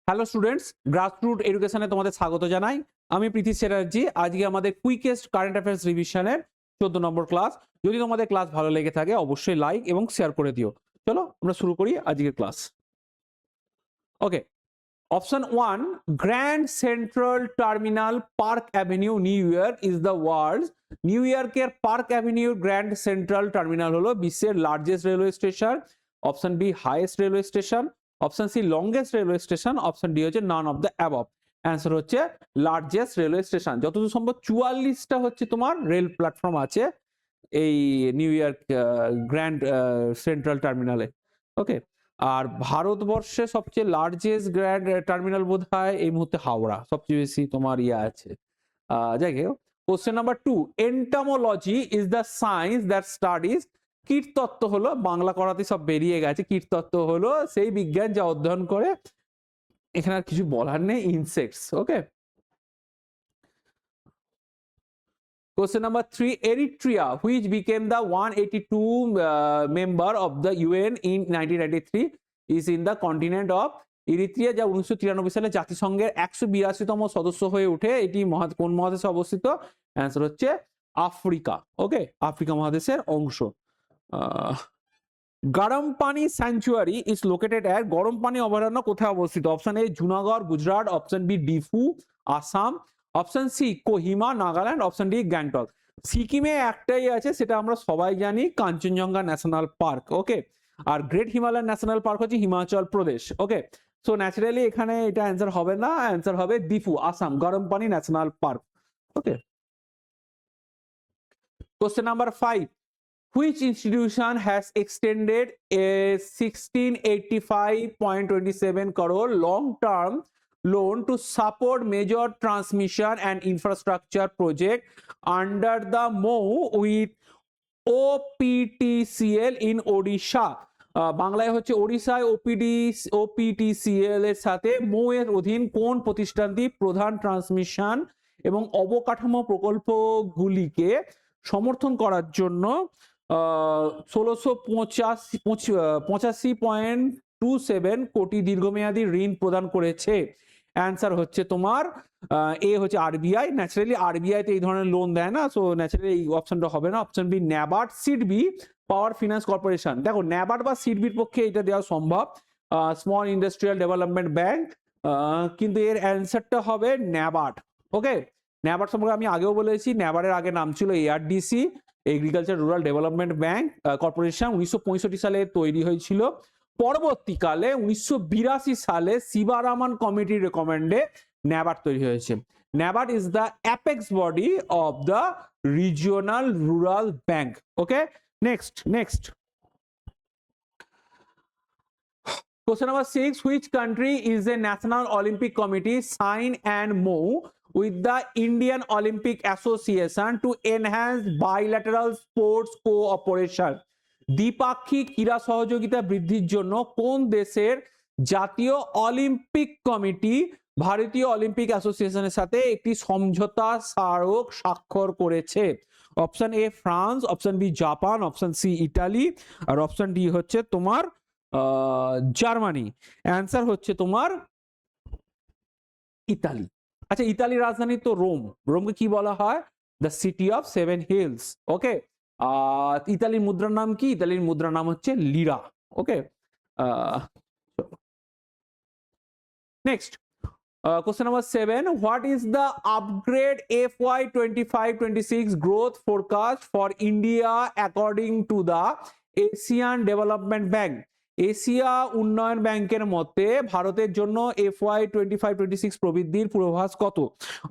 Hello students, grassroot এডুকেশনে তোমাদের স্বাগত জানাই। আমি প্রীতি চ্যাটার্জি। আজকে আমাদের কুইকেস্ট কারেন্ট অ্যাফেয়ার্স রিভিশনের 14 নম্বর ক্লাস। যদি তোমাদের ক্লাস ভালো লেগে থাকে অবশ্যই লাইক এবং শেয়ার করে দিও। চলো আমরা শুরু করি আজকের class. Okay, option 1, Grand Central Terminal Park Avenue New York is the world's. New ইয়র্কের Park Avenue Grand Central Terminal হলো বিশ্বের largest railway station. Option B, highest railway station. Option C, longest railway station. Option D হচ্ছে none of the above. Answer হচ্ছে largest railway station. যতদূর সম্ভব 44টা হচ্ছে তোমার rail platform আছে এই নিউ ইয়র্ক গ্র্যান্ড সেন্ট্রাল টার্মিনালে। ওকে, আর ভারতবর্ষে সবচেয়ে লার্জেস্ট গ্র্যান্ড টার্মিনাল বোধ হয় এই মুহূর্তে হাওড়া, সবচেয়ে বেশি তোমার ইয়ে আছে। যাই হোক, question number 2, entomology is the science that studies. কীটতত্ত্ব হলো, বাংলা করাতে সব বেরিয়ে গেছে, কীটতত্ত্ব হলো সেই বিজ্ঞান যা অধ্যয়ন করে, এখানে আর কিছু বলার নেই, insects. Okay, question number 3, Eritrea, which became the 182 member of the UN in 1993, is in the continent of Eritrea, যা 1993 সালে জাতিসংঘের 182তম সদস্য হয়ে ওঠে। এটি কোন মহাদেশে অবস্থিত? অ্যান্সার হচ্ছে আফ্রিকা। ওকে, আফ্রিকা মহাদেশের অংশ। গরম পানি স্যাংচুয়ারি ইজ লোকেটেড অ্যাট, গরম পানি অভয়ারণ্য কোথায় অবস্থিত? Option A Junagadh Gujarat, option B Diphu Assam, option C Kohima Nagaland, option D Gangtok. সিকিমে একটাই আছে, সেটা আমরা সবাই জানি, কাঞ্চনজঙ্ঘা ন্যাশনাল পার্ক। ওকে, আর গ্রেট হিমালয়ান ন্যাশনাল পার্ক হচ্ছে Himachal Pradesh. Okay, so naturally এখানে এটা অ্যান্সার হবে না, অ্যান্সার হবে ডিফু আসাম, গরম পানি national park. Okay, question number 5, which institution has extended a 1685.27 crore long-term loan to support major transmission and infrastructure project under the MoU with OPTCL in Odisha? বাংলায় হচ্ছে ওড়িশায় OPTCL এর সাথে মৌ এর অধীন কোন প্রতিষ্ঠানটি প্রধান ট্রান্সমিশন এবং অবকাঠামো প্রকল্পগুলিকে সমর্থন করার জন্য 1685.27 কোটি দীর্ঘমেয়াদী ঋণ প্রদান করেছে? অ্যান্সার হচ্ছে তোমার এ হচ্ছে আরবিআই। ন্যাচারালি আরবিআই তে এই ধরনের লোন দেয় না, সো ন্যাচারালি এই অপশনটা হবে না। অপশন বি ন্যাবার্ড, সিডবি, পাওয়ার ফিনান্স কর্পোরেশন। দেখো ন্যাবার্ড বা সিডবির পক্ষে এটা দেওয়া সম্ভব, স্মল ইন্ডাস্ট্রিয়াল ডেভেলপমেন্ট ব্যাংক, কিন্তু এর অ্যান্সারটা হবে ন্যাবার্ড। ওকে, ন্যাবার্ড সম্পর্কে আমি আগেও বলেছি, ন্যাবার্ডের আগে নাম ছিল ARDC, agriculture rural development bank corporation. 1965 সালে তৈরি হয়েছিল। পরবর্তীকালে 1982 সালে শিবারামান কমিটির রেকমেন্ডে ন্যাবার্ড তৈরি হয়েছে। NABARD is the apex body of the regional rural bank. Okay, next question number 6, which country is a national olympic committee sign and MoU with the Indian Olympic Association to enhance bilateral sports cooperation? দ্বিপাক্ষিক ক্রীড়া সহযোগিতা বৃদ্ধির জন্য কোন দেশের জাতীয় Olympic committee ভারতীয় Olympic অ্যাসোসিয়েশনের সাথে একটি সমঝোতা স্মারক স্বাক্ষর করেছে? Option A France, option B Japan, option C Italy, আর অপশন ডি হচ্ছে তোমার জার্মানি। অ্যান্সার হচ্ছে তোমার ইতালি। আচ্ছা, ইতালির রাজধানী তো রোম। রোমকে কি বলা হয়? The city of seven hills. Okay, ইতালির মুদ্রার নাম কি? ইতালির মুদ্রার নাম হচ্ছে lira. Okay, next question number 7, what is the upgrade FY 25-26 growth forecast for India according to the Asian Development Bank? Asia উন্নয়ন ব্যাংকের মতে ভারতের জন্য FY 25-26 প্রবৃদ্ধির পূর্বাভাস কত?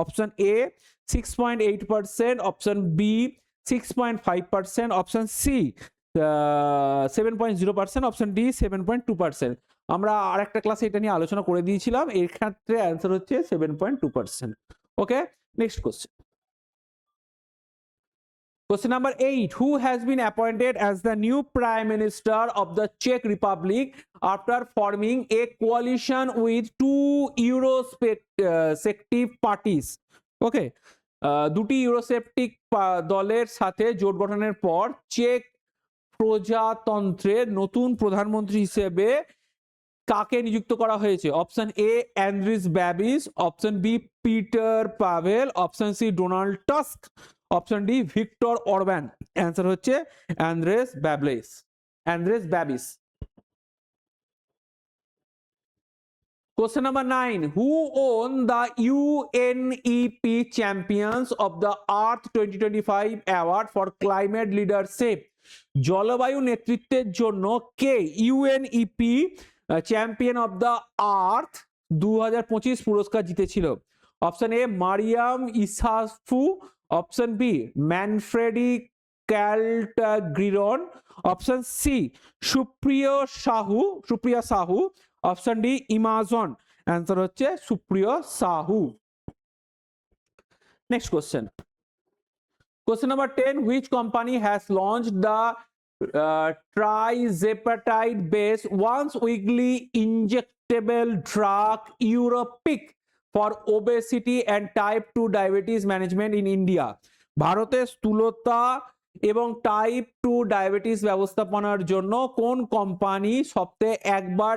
Option A 6.8%, option B 6.5%, option C 7.0%, option D 7.2%। আমরা আরেকটা ক্লাসে এটা নিয়ে আলোচনা করে দিয়েছিলাম, এর ক্ষেত্রে অ্যান্সার হচ্ছে 7.2%। ওকে, next question. Question number 8, who has been appointed as the new Prime Minister of the Czech Republic after forming a coalition with two Eurosceptic parties? Okay, দুটি ইউরোসেপ্টিক দলের সাথে জোট গঠনের পর চেক প্রজাতন্ত্রের নতুন প্রধানমন্ত্রী হিসেবে কাকে নিযুক্ত করা হয়েছে? Option A Andrej Babis, option B Petr Pavel, option C Donald Tusk, option D Viktor Orban. Answer হচ্ছে Andrej Babis, Andrej Babis. Question number 9. Who won the UNEP Champions of the Earth 2025 Award for Climate Leadership? জলবায়ু নেতৃত্বের জন্য কে UNEP champion of the Earth 2025 পুরস্কার জিতেছিল? Option A Mariam Issoufou, option B Manfredi Caltagirone, option C Supriya Sahu, option D Imazon. Answer হচ্ছে Supriya Sahu. Next question, question number 10. Which company has launched the trizepatide based once weekly injectable drug Europic for obesity and type 2 diabetes management in India? ভারতে স্থূলতা এবং type 2 diabetes ব্যবস্থাপনার জন্য কোন company সপ্তাহে একবার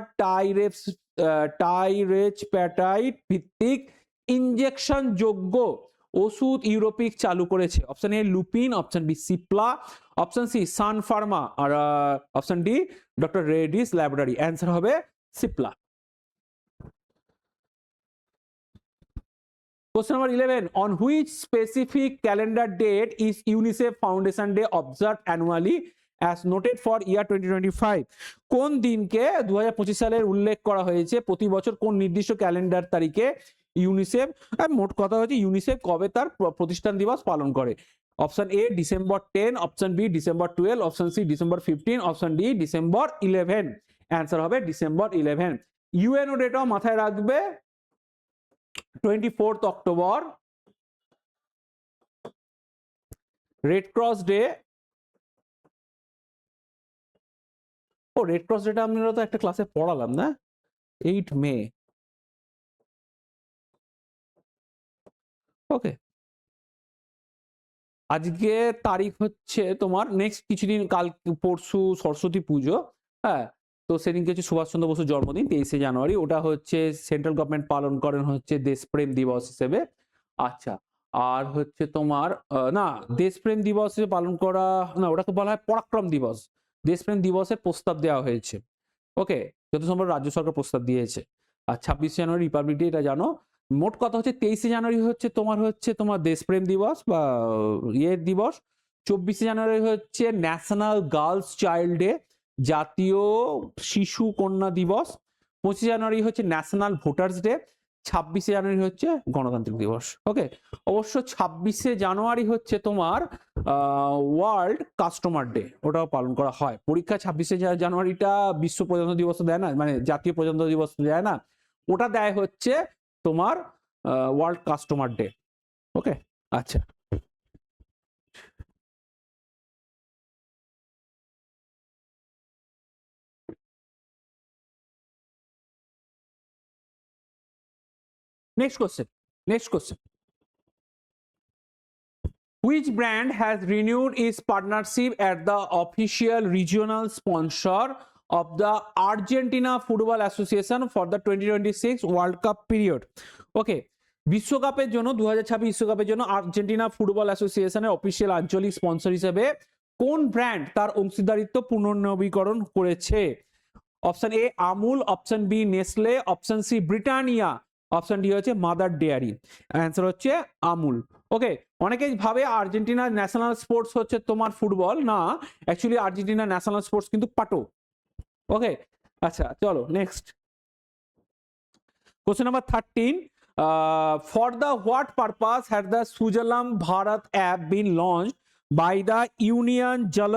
টাইরেজপ্যাটাইড ভিত্তিক ইনজেকশন যোগ্য ওষুধ ইউরোপিক চালু করেছে? Option A Lupin, option B Cipla, option C Sun Pharma, আর option D doctor Reddy's laboratory. Answer হবে Cipla. Question number 11. On which specific calendar date is UNICEF Foundation Day observed annually as noted for year 2025? কোন দিনকে 2025 সালের উল্লেখ করা হয়েছে প্রতি বছর কোন নির্দিষ্ট ক্যালেন্ডার তারিখে ইউনিসেফ, মোট কথা হচ্ছে ইউনিসেফ কবে তার প্রতিষ্ঠান দিবস পালন করে? Option A December 10, option B December 12, option C December 15, option D December 11। Answer হবে ডিসেম্বর 11। ইউএনও ডেটাও মাথায় রাখবে, 24th October red cross day. ও রেড ক্রস ডেটা আমরা তো একটা ক্লাসে পড়ালাম না, 8 মে। ওকে, আজকে তারিখ হচ্ছে তোমার নেক্সট কিছুদিন, কাল পরশু সরস্বতী পুজো, হ্যাঁ, তো সেদিনকে হচ্ছে সুভাষচন্দ্র বসুর জন্মদিন 23শে জানুয়ারি, ওটা হচ্ছে সেন্ট্রাল গভর্নমেন্ট পালন করেন হচ্ছে দেশপ্রেম দিবস হিসেবে। আচ্ছা, আর হচ্ছে তোমার না দেশপ্রেম দিবস হিসেবে পালন করা না, ওটাকে বলা হয় পরাক্রম দিবস। দেশপ্রেম দিবসের প্রস্তাব দেওয়া হয়েছে, ওকে, যত সম্ভব রাজ্য সরকার প্রস্তাব দিয়েছে। আর 26শে জানুয়ারি রিপাবলিক ডে, এটা জানো। মোট কথা হচ্ছে 23শে জানুয়ারি হচ্ছে তোমার দেশপ্রেম দিবস বা দিবস। 24শে জানুয়ারি হচ্ছে ন্যাশনাল গার্লস চাইল্ড ডে, জাতীয় শিশু কন্যা দিবস। 25শে জানুয়ারি হচ্ছে ন্যাশনাল ভোটার্স ডে। 26শে জানুয়ারি হচ্ছে গণতান্ত্রিক দিবস। ওকে, অবশ্য 26শে জানুয়ারি হচ্ছে তোমার ওয়ার্ল্ড কাস্টমার ডে, ওটাও পালন করা হয়। পরীক্ষা 26শে জানুয়ারিটা বিশ্ব প্রজাতন্ত্র দিবস দেয় না, মানে জাতীয় প্রজাতন্ত্র দিবস দেয় না, ওটা দেয় হচ্ছে তোমার ওয়ার্ল্ড কাস্টমার ডে। ওকে, আচ্ছা, next question. Which brand has renewed its partnership as the official regional sponsor of the Argentina Football Association for the 2026 World Cup period? Okay, বিশ্বকাপের জন্য 2026 বিশ্বকাপের জন্য আর্জেন্টিনা ফুটবল অ্যাসোসিয়েশনের অফিসিয়াল আঞ্চলিক স্পন্সর হিসেবে কোন brand তার অংশীদারিত্ব পুনর্নবীকরণ করেছে? Option A Amul, option B Nestle, option C Britannia, option D হচ্ছে মাদার ডেয়ারি। অ্যান্সার হচ্ছে আমুল। ওকে, অনেকেই ভাবে আর্জেন্টিনার ন্যাশনাল স্পোর্টস হচ্ছে তোমার ফুটবল, না, অ্যাকচুয়ালি আর্জেন্টিনার ন্যাশনাল স্পোর্টস কিন্তু পাটো। ওকে, আচ্ছা, চলো next question number 13. For the what purpose had the Sujalam Bharat app been launched by the Union Jal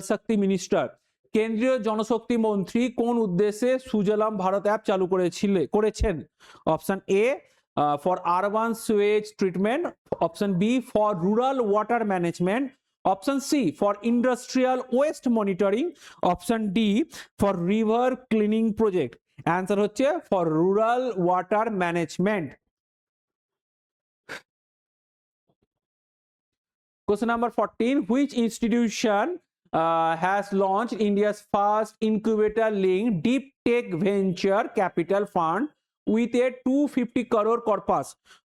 Shakti Minister? কেন্দ্রীয় জনশক্তি মন্ত্রী কোন উদ্দেশ্যে সুজলাম ভারত অ্যাপ চালু করেছেন? Option A for urban sewage treatment, option B for rural water management, option C for industrial waste monitoring, option D for river cleaning project. Answer হচ্ছে for rural water management. Question number 14. Which institution has launched India's first incubator linked deep tech venture capital fund with a 250 crore corpus.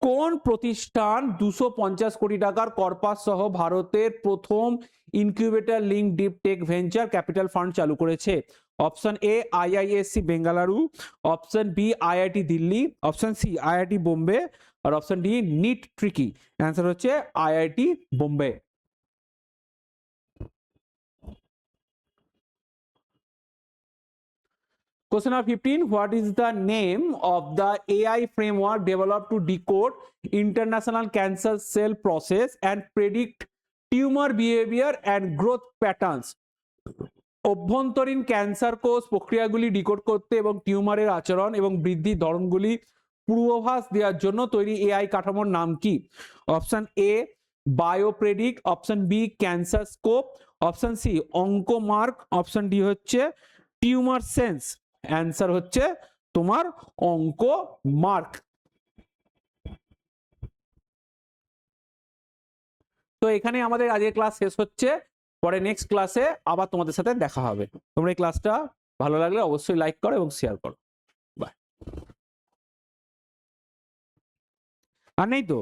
কোন প্রতিষ্ঠান 250 কোটি টাকার corpus সহ ভারতের প্রথম incubator link deep tech venture capital fund চালু করেছে? Option A IISc Bengaluru, option B IIT Delhi, option C IIT Bombay, আর option D NIT Trichy. Answer হচ্ছে IIT Bombay. Question number 15. What is the name of the AI framework developed to decode international cancer cell process and predict tumor behavior and growth patterns? অভ্যন্তরীণ cancer কোষ প্রক্রিয়াগুলি decode করতে এবং টিউমারের আচরণ এবং বৃদ্ধির ধরনগুলি পূর্বাভাস দেওয়ার জন্য তৈরি এআই কাঠামোর নাম কি? Option A BioPredict, option B Cancer Scope, option C OncoMark, option D হচ্ছে টিউমার সেন্স। অ্যান্সার হচ্ছে তোমার অঙ্কোমার্ক। তো এখানে আমাদের আজকের ক্লাস শেষ হচ্ছে, পরে নেক্সট ক্লাসে আবার তোমাদের সাথে দেখা হবে। তোমরা এই ক্লাসটা ভালো লাগলে অবশ্যই লাইক করো এবং শেয়ার করো। বাই। আর নেই তো?